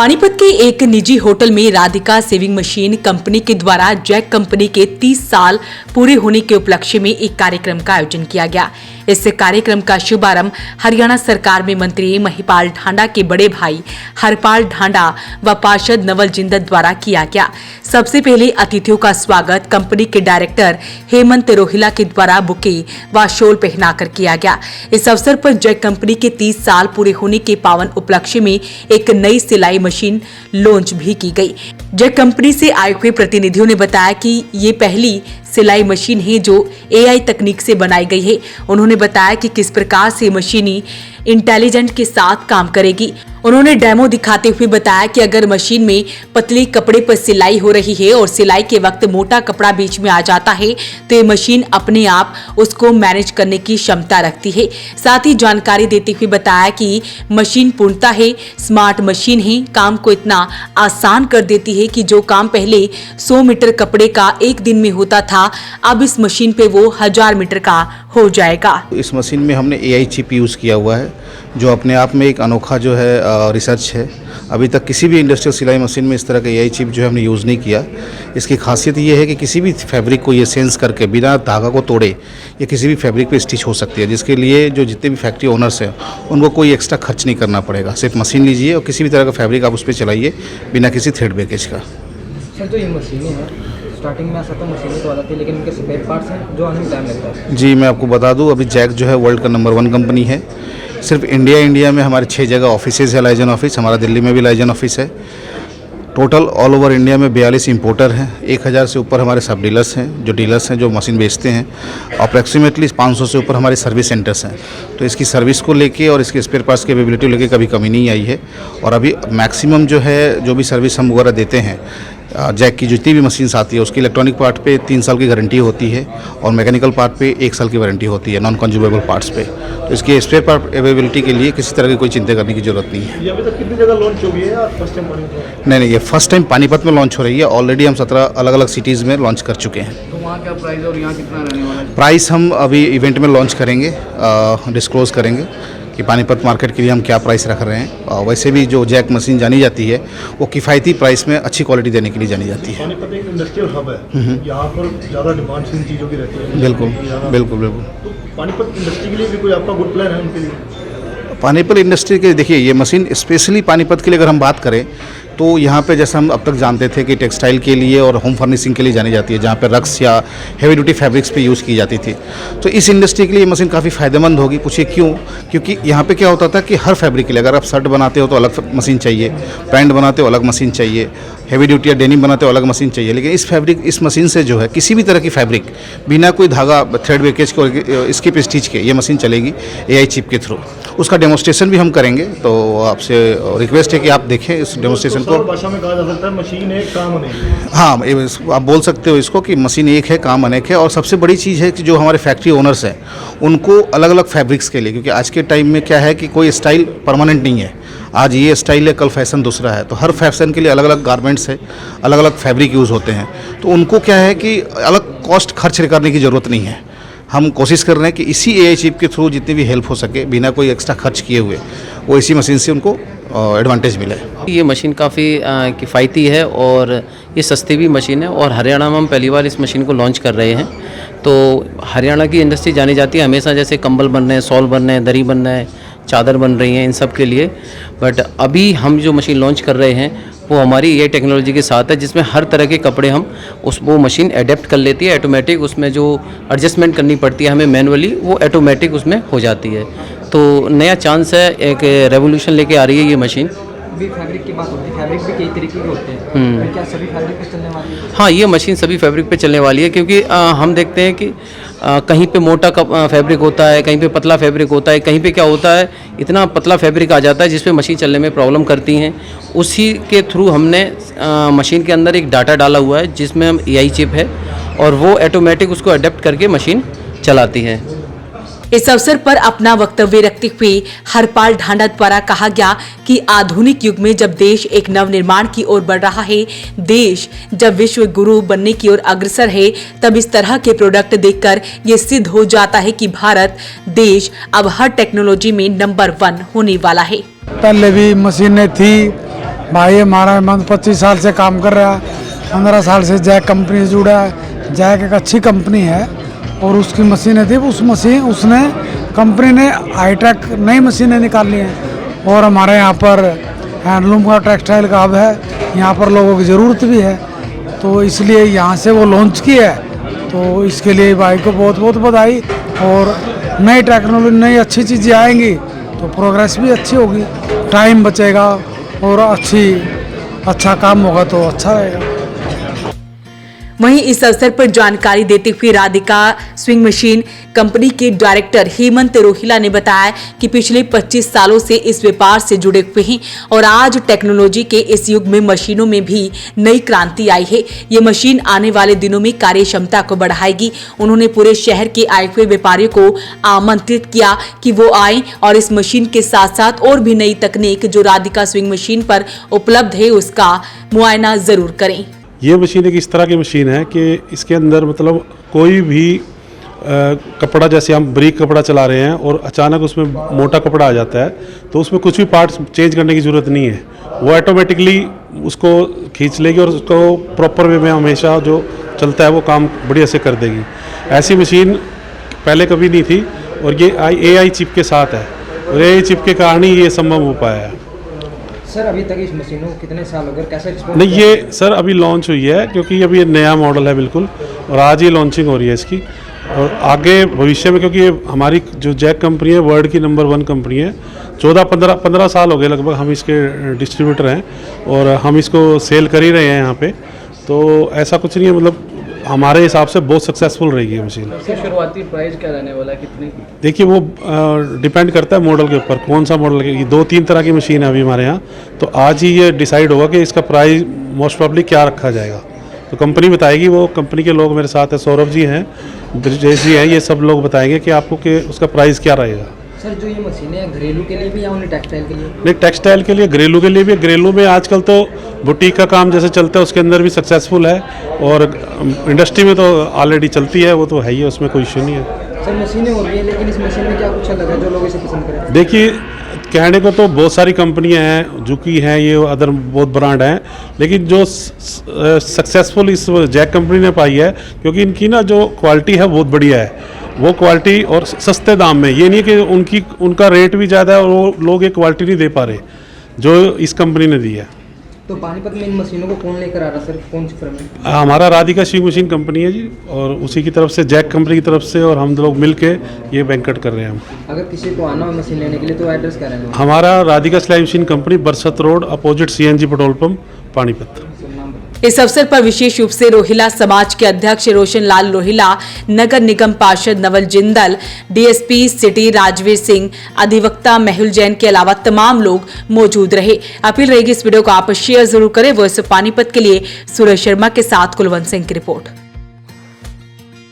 पानीपत के एक निजी होटल में राधिका सेविंग मशीन कंपनी के द्वारा जैक कंपनी के 30 साल पूरे होने के उपलक्ष्य में एक कार्यक्रम का आयोजन किया गया। इस कार्यक्रम का शुभारंभ हरियाणा सरकार में मंत्री महिपाल ढांडा के बड़े भाई हरपाल ढांडा व पार्षद नवल जिंदल द्वारा किया गया। सबसे पहले अतिथियों का स्वागत कंपनी के डायरेक्टर हेमंत रोहिला के द्वारा बुके व शॉल पहनाकर किया गया। इस अवसर पर जैक कंपनी के 30 साल पूरे होने के पावन उपलक्ष्य में एक नई सिलाई मशीन लॉन्च भी की गई। जैक कंपनी से आए हुए प्रतिनिधियों ने बताया कि ये पहली सिलाई मशीन है जो AI तकनीक से बनाई गई है। उन्होंने बताया कि किस प्रकार से मशीनी इंटेलिजेंट के साथ काम करेगी। उन्होंने डेमो दिखाते हुए बताया कि अगर मशीन में पतली कपड़े पर सिलाई हो रही है और सिलाई के वक्त मोटा कपड़ा बीच में आ जाता है तो ये मशीन अपने आप उसको मैनेज करने की क्षमता रखती है। साथ ही जानकारी देते हुए बताया कि मशीन पूर्णतः है स्मार्ट मशीन है, काम को इतना आसान कर देती है कि जो काम पहले 100 मीटर कपड़े का एक दिन में होता था अब इस मशीन पे वो 1000 मीटर का हो जाएगा। इस मशीन में हमने AI चिप यूज़ किया हुआ है जो अपने आप में एक अनोखा जो है रिसर्च है। अभी तक किसी भी इंडस्ट्रियल सिलाई मशीन में इस तरह का AI चिप जो है हमने यूज़ नहीं किया। इसकी खासियत ये है कि किसी भी फैब्रिक को ये सेंस करके बिना धागा को तोड़े ये किसी भी फैब्रिक पे स्टिच हो सकती है, जिसके लिए जो जितने भी फैक्ट्री ओनर्स हैं उनको कोई एक्स्ट्रा खर्च नहीं करना पड़ेगा। सिर्फ मशीन लीजिए और किसी भी तरह का फैब्रिक आप उस पर चलाइए बिना किसी थ्रेड ब्रेकेज का। सर तो ये मशीनें हैं, स्टार्टिंग में ऐसा तो मशीनें तो आ जाती है लेकिन इनके स्पेयर पार्ट्स हैं जो आने में टाइम लगता है। जी मैं आपको बता दूं अभी जैक जो है वर्ल्ड का नंबर 1 कंपनी है। सिर्फ इंडिया में हमारे 6 जगह ऑफिसेज है, लाइजन ऑफिस, हमारा दिल्ली में भी लाइजन ऑफिस है। टोटल ऑल ओवर इंडिया में 42 इंपोर्टर हैं, 1000 से ऊपर हमारे सब डीलर्स हैं जो मशीन बेचते हैं। अप्रॉक्सीमेटली 500 से ऊपर हमारे सर्विस सेंटर्स हैं। तो इसकी सर्विस को लेके और इसके स्पेयर पार्ट्स कैपेबिलिटी लेके कभी कमी नहीं आई है। और अभी मैक्सिमम जो भी सर्विस हम वगैरह देते हैं जैक की जितनी भी मशीन्स आती है उसकी इलेक्ट्रॉनिक पार्ट पे 3 साल की गारंटी होती है और मैकेनिकल पार्ट पे 1 साल की वारंटी होती है नॉन कंज्यूमेबल पार्ट्स पे। तो इसके स्पेयर पार्ट अवेलेबिलिटी के लिए किसी तरह की कोई चिंता करने की जरूरत नहीं है। ये अभी तक कितनी जगह लॉन्च हो गई है या फर्स्ट टाइम पानीपत? नहीं, ये फर्स्ट टाइम पानीपत में लॉन्च हो रही है। ऑलरेडी हम 17 अलग अलग सिटीज़ में लॉन्च कर चुके हैं। तो वहाँ क्या प्राइस और यहाँ कितना रहने वाला है? प्राइस हम अभी इवेंट में लॉन्च करेंगे, डिस्क्लोज करेंगे कि पानीपत मार्केट के लिए हम क्या प्राइस रख रहे हैं। वैसे भी जो जैक मशीन जानी जाती है वो किफ़ायती प्राइस में अच्छी क्वालिटी देने के लिए जानी जाती है। पानीपत एक इंडस्ट्रियल हब है, यहाँ पर ज़्यादा डिमांड इन चीज़ों की रहती है। बिल्कुल। तो पानीपत इंडस्ट्री के लिए भी कोई आपका गुड प्लान है उनके लिए? पानीपत इंडस्ट्री के देखिए ये मशीन स्पेशली पानीपत के लिए अगर हम बात करें तो यहाँ पे जैसा हम अब तक जानते थे कि टेक्सटाइल के लिए और होम फर्निशिंग के लिए जानी जाती है, जहाँ पे रक्स या हेवी ड्यूटी फैब्रिक्स पे यूज़ की जाती थी। तो इस इंडस्ट्री के लिए ये मशीन काफ़ी फ़ायदेमंद होगी। पूछिए क्यों? क्योंकि यहाँ पे क्या होता था कि हर फैब्रिक के लिए अगर आप शर्ट बनाते हो तो अलग मशीन चाहिए, पैंट बनाते हो अलग मशीन चाहिए, हेवी ड्यूटी या डेनिम बनाते हो अलग मशीन चाहिए। लेकिन इस मशीन से जो है किसी भी तरह की फैब्रिक बिना कोई धागा थ्रेड ब्रेकेज को स्किप स्टिच के ये मशीन चलेगी AI चिप के थ्रू। उसका डेमोस्ट्रेशन भी हम करेंगे, तो आपसे रिक्वेस्ट है कि आप देखें इस डेमोस्ट्रेशन को। भाषा में कहा जा सकता है मशीन एक काम अनेक है। हाँ, आप बोल सकते हो इसको कि मशीन एक है काम अनेक है। और सबसे बड़ी चीज़ है कि जो हमारे फैक्ट्री ओनर्स हैं उनको अलग अलग फैब्रिक्स के लिए, क्योंकि आज के टाइम में क्या है कि कोई स्टाइल परमानेंट नहीं है। आज ये स्टाइल है, कल फैशन दूसरा है। तो हर फैशन के लिए अलग अलग गारमेंट्स है, अलग अलग फैब्रिक यूज़ होते हैं। तो उनको क्या है कि अलग कॉस्ट खर्च करने की ज़रूरत नहीं है। हम कोशिश कर रहे हैं कि इसी AI चिप के थ्रू जितनी भी हेल्प हो सके बिना कोई एक्स्ट्रा खर्च किए हुए वो इसी मशीन से उनको एडवांटेज मिले। ये मशीन काफ़ी किफ़ायती है और ये सस्ती भी मशीन है और हरियाणा में हम पहली बार इस मशीन को लॉन्च कर रहे हैं। तो हरियाणा की इंडस्ट्री जानी जाती है हमेशा, जैसे कंबल बन रहे हैं, सॉल बन रहे हैं, दरी बन रहे हैं, चादर बन रही हैं, इन सब के लिए। बट अभी हम जो मशीन लॉन्च कर रहे हैं वो हमारी AI टेक्नोलॉजी के साथ है, जिसमें हर तरह के कपड़े हम वो मशीन एडेप्ट कर लेती है ऑटोमेटिक। उसमें जो एडजस्टमेंट करनी पड़ती है हमें मैनुअली, वो ऑटोमेटिक उसमें हो जाती है। तो नया चांस है, एक रेवोल्यूशन लेके आ रही है ये मशीन। भी फैब्रिक की बात होती है, फैब्रिक भी कई तरीके के होते हैं, तो क्या सभी फैब्रिक पे चलने वाली है? हाँ, ये मशीन सभी फैब्रिक पे चलने वाली है, क्योंकि हम देखते हैं कि कहीं पे मोटा फैब्रिक होता है, कहीं पे पतला फैब्रिक होता है, कहीं पे क्या होता है इतना पतला फैब्रिक आ जाता है जिस पे मशीन चलने में प्रॉब्लम करती हैं। उसी के थ्रू हमने मशीन के अंदर एक डाटा डाला हुआ है जिसमें हम AI चिप है और वो ऑटोमेटिक उसको अडेप्ट करके मशीन चलाती है। इस अवसर पर अपना वक्तव्य रखते हुए हरपाल ढांडा द्वारा कहा गया कि आधुनिक युग में जब देश एक नव निर्माण की ओर बढ़ रहा है, देश जब विश्व गुरु बनने की ओर अग्रसर है, तब इस तरह के प्रोडक्ट देखकर ये सिद्ध हो जाता है कि भारत देश अब हर टेक्नोलॉजी में नंबर 1 होने वाला है। पहले भी मशीनें थी भाई हमारा हेमंत 25 साल से काम कर रहा है, 15 साल से जैक कंपनी से जुड़ा है। जैक एक अच्छी कंपनी है और उसकी मशीनें थी, उसने कंपनी ने हाईटेक नई मशीनें निकाली हैं। और हमारे यहाँ पर हैंडलूम का टेक्सटाइल का हब है, यहाँ पर लोगों की ज़रूरत भी है, तो इसलिए यहाँ से वो लॉन्च की है। तो इसके लिए भाई को बहुत बहुत बधाई। और नई टेक्नोलॉजी, नई अच्छी चीज़ें आएंगी तो प्रोग्रेस भी अच्छी होगी, टाइम बचेगा और अच्छा काम होगा तो अच्छा रहेगा। वहीं इस अवसर पर जानकारी देते हुए राधिका स्विंग मशीन कंपनी के डायरेक्टर हेमंत रोहिला ने बताया कि पिछले 25 सालों से इस व्यापार से जुड़े हुए हैं और आज टेक्नोलॉजी के इस युग में मशीनों में भी नई क्रांति आई है। ये मशीन आने वाले दिनों में कार्य क्षमता को बढ़ाएगी। उन्होंने पूरे शहर के आए हुए व्यापारियों को आमंत्रित किया कि वो आएं और इस मशीन के साथ साथ और भी नई तकनीक जो राधिका स्विंग मशीन पर उपलब्ध है उसका मुआयना जरूर करें। ये मशीन एक इस तरह की मशीन है कि इसके अंदर मतलब कोई भी कपड़ा, जैसे हम बारीक कपड़ा चला रहे हैं और अचानक उसमें मोटा कपड़ा आ जाता है तो उसमें कुछ भी पार्ट्स चेंज करने की ज़रूरत नहीं है, वो ऑटोमेटिकली उसको खींच लेगी और उसको प्रॉपर वे में हमेशा जो चलता है वो काम बढ़िया से कर देगी। ऐसी मशीन पहले कभी नहीं थी और ये AI चिप के साथ है और AI चिप के कारण ही ये संभव हो पाया है। सर अभी तक इस मशीनों को कितने साल हो गए, कैसे रिस्पॉन्स? नहीं, ये सर अभी लॉन्च हुई है क्योंकि अभी ये नया मॉडल है बिल्कुल, और आज ही लॉन्चिंग हो रही है इसकी। और आगे भविष्य में, क्योंकि ये हमारी जो जैक कंपनी है वर्ल्ड की नंबर 1 कंपनी है, 14-15 साल हो गए लगभग हम इसके डिस्ट्रीब्यूटर हैं और हम इसको सेल कर ही रहे हैं यहाँ पे, तो ऐसा कुछ नहीं है, मतलब हमारे हिसाब से बहुत सक्सेसफुल रहेगी ये मशीन। शुरुआती प्राइस क्या रहने वाला है, कितने की? देखिए वो डिपेंड करता है मॉडल के ऊपर, कौन सा मॉडल है। 2-3 तरह की मशीन है अभी हमारे यहाँ, तो आज ही ये डिसाइड होगा कि इसका प्राइस मोस्ट प्रॉब्ली क्या रखा जाएगा, तो कंपनी बताएगी। वो कंपनी के लोग मेरे साथ हैं, सौरभ जी हैं, ब्रजेश जी हैं, ये सब लोग बताएंगे कि आपको कि उसका प्राइस क्या रहेगा। सर जो ये मशीनें हैं घरेलू के लिए भी या उन्हें टेक्सटाइल के लिए? नहीं, टेक्सटाइल के लिए, घरेलू के लिए भी। घरेलू में आजकल तो बुटीक का काम जैसे चलता है उसके अंदर भी सक्सेसफुल है और इंडस्ट्री में तो ऑलरेडी चलती है, वो तो है ही, उसमें कोई इशू नहीं है। सर मशीनें हो रही है लेकिन इस मशीन में क्या कुछ अलग है जो लोग इसे पसंद करें? देखिए कहने को तो बहुत सारी कंपनियां हैं, जुकी हैं, ये अदर बहुत ब्रांड हैं, लेकिन जो सक्सेसफुल इस जैक कंपनी ने पाई है क्योंकि इनकी ना जो क्वालिटी है बहुत बढ़िया है, वो क्वालिटी और सस्ते दाम में। ये नहीं कि उनका रेट भी ज़्यादा है और वो लोग ये क्वालिटी नहीं दे पा रहे जो इस कंपनी ने दी है। तो पानीपत में इन मशीनों को कौन लेकर आ रहा सर, कौन सी फर्म है? हमारा राधिका स्विंग मशीन कंपनी है जी, और उसी की तरफ से, जैक कंपनी की तरफ से, और हम लोग मिल के ये बैंकट कर रहे हैं हम। अगर किसी को आना हो मशीन लेने के लिए तो एड्रेस क्या रहना? हमारा राधिका स्विंग मशीन कंपनी बरसत road opposite CNG petrol pump Panipat. इस अवसर पर विशेष रूप से रोहिला समाज के अध्यक्ष रोशन लाल रोहिला, नगर निगम पार्षद नवल जिंदल, DSP सिटी राजवीर सिंह, अधिवक्ता मेहुल जैन के अलावा तमाम लोग मौजूद रहे। अपील रहेगी इस वीडियो को आप शेयर जरूर करें। वॉइस ऑफ पानीपत के लिए सुरेश शर्मा के साथ कुलवंत सिंह की रिपोर्ट।